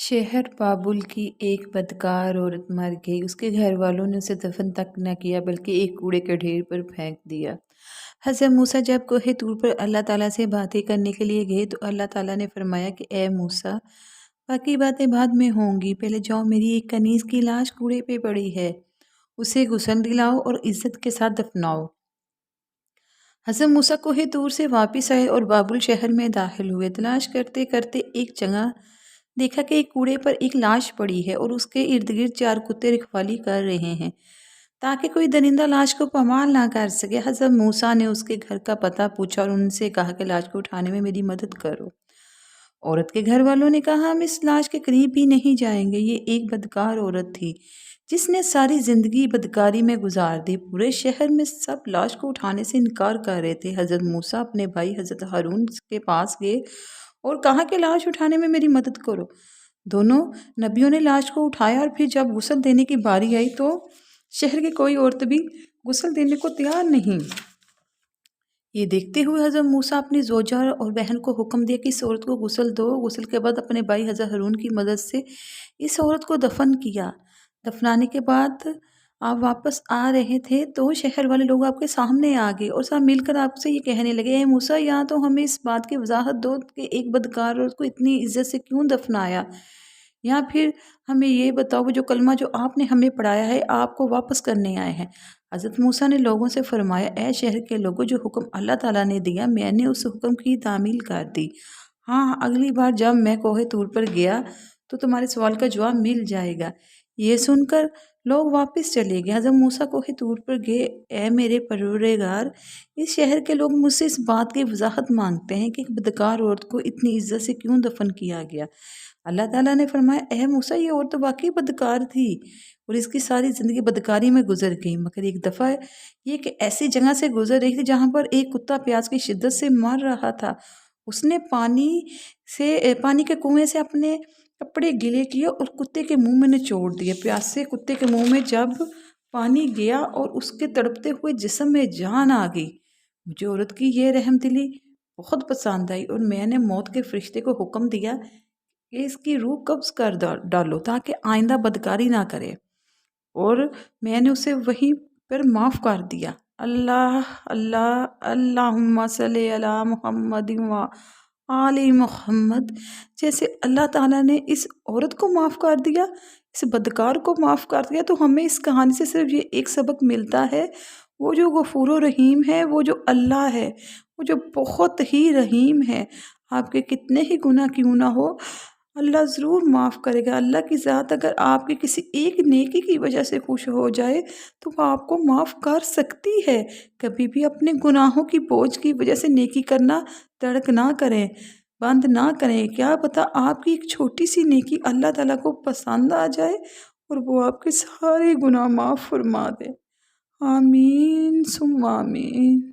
शहर बाबुल की एक बदकार औरत मर गई। उसके घर वालों ने उसे दफन तक न किया बल्कि एक कूड़े के ढेर पर फेंक दिया। हज़रत मूसा जब कोहे तूर पर अल्लाह ताला से बातें करने के लिए गए तो अल्लाह ताला ने फरमाया कि ए मूसा, बाकी बातें बाद में होंगी, पहले जाओ मेरी एक कनीज की लाश कूड़े पे पड़ी है, उसे गुस्ल दिलाओ और इज्जत के साथ दफनाओ। हज़रत मूसा कोहे तूर से वापस आए और बाबुल शहर में दाखिल हुए। तलाश करते करते एक जगह देखा कि एक कूड़े पर एक लाश पड़ी है और उसके इर्द गिर्द 4 कुत्ते रखवाली कर रहे हैं ताकि कोई दरिंदा लाश को पामाल ना कर सके। हज़रत मूसा ने उसके घर का पता पूछा और उनसे कहा कि लाश को उठाने में मेरी मदद करो। औरत के घर वालों ने कहा, हम इस लाश के करीब भी नहीं जाएंगे, ये एक बदकार औरत थी जिसने सारी जिंदगी बदकारी में गुजार दी। पूरे शहर में सब लाश को उठाने से इनकार कर रहे थे। हज़रत मूसा अपने भाई हज़रत हारून के पास गए और कहा कि लाश उठाने में मेरी मदद करो। दोनों नबियों ने लाश को उठाया और फिर जब गुस्ल देने की बारी आई तो शहर की कोई औरत भी गुस्ल देने को तैयार नहीं। ये देखते हुए हज़रत मूसा अपनी जोजा और बहन को हुक्म दिया कि इस औरत को गुस्ल दो। गुस्ल के बाद अपने भाई हज़रत हारून की मदद से इस औरत को दफन किया। दफनाने के बाद आप वापस आ रहे थे तो शहर वाले लोग आपके सामने आ गए और सब मिलकर आपसे ये कहने लगे, ए मूसा, यहाँ तो हमें इस बात की वजाहत दो कि एक बदकार औरत को इतनी इज्जत से क्यों दफनाया, या फिर हमें ये बताओ वो जो कलमा जो आपने हमें पढ़ाया है आपको वापस करने आए हैं। हज़रत मूसा ने लोगों से फरमाया, ए शहर के लोगों, जो हुक्म अल्लाह ताला ने दिया मैंने उस हुक्म की तामील कर दी। हाँ, अगली बार जब मैं कोहे तूर पर गया तो तुम्हारे सवाल का जवाब मिल जाएगा। ये सुनकर लोग वापस चले गए। हज़रत मूसा कोहे तूर पर गए, ए मेरे परवरदिगार, इस शहर के लोग मुझसे इस बात की वजाहत मांगते हैं कि एक बदकार औरत को इतनी इज्जत से क्यों दफन किया गया। अल्लाह ताला ने फरमाया, ए मूसा, ये औरत तो वाकई बदकार थी और इसकी सारी ज़िंदगी बदकारी में गुजर गई, मगर एक दफ़ा ये कि ऐसी जगह से गुजर रही थी जहाँ पर एक कुत्ता प्यास की शिद्दत से मर रहा था। उसने पानी के कुएं से अपने कपड़े गीले किए और कुत्ते के मुंह में निचोड़ दिए। प्यासे कुत्ते के मुंह में जब पानी गया और उसके तड़पते हुए जिस्म में जान आ गई, मुझे औरत की ये रहमदिली बहुत पसंद आई और मैंने मौत के फरिश्ते को हुक्म दिया कि इसकी रूह कब्ज़ कर डालो ताकि आइंदा बदकारी ना करे, और मैंने उसे वहीं पर माफ़ कर दिया। अल्लाह अल्लाह अल्लाहुम्मा सल्ली अला मुहम्मदिन व आले मोहम्मद। जैसे अल्लाह ताला ने इस औरत को माफ़ कर दिया, इस बदकार को माफ़ कर दिया, तो हमें इस कहानी से सिर्फ ये एक सबक मिलता है, वो जो गफूर रहीम है, वो जो अल्लाह है, वो जो बहुत ही रहीम है, आपके कितने ही गुनाह क्यों ना हो अल्लाह ज़रूर माफ़ करेगा। अल्लाह की ज़ात अगर आपकी किसी एक नेकी की वजह से खुश हो जाए तो वो आपको माफ़ कर सकती है। कभी भी अपने गुनाहों की बोझ की वजह से नेकी करना तर्क ना करें, बंद ना करें। क्या पता आपकी एक छोटी सी नेकी अल्लाह ताला को पसंद आ जाए और वो आपके सारे गुनाह माफ़ फरमा दे। आमीन सुम्मा आमीन।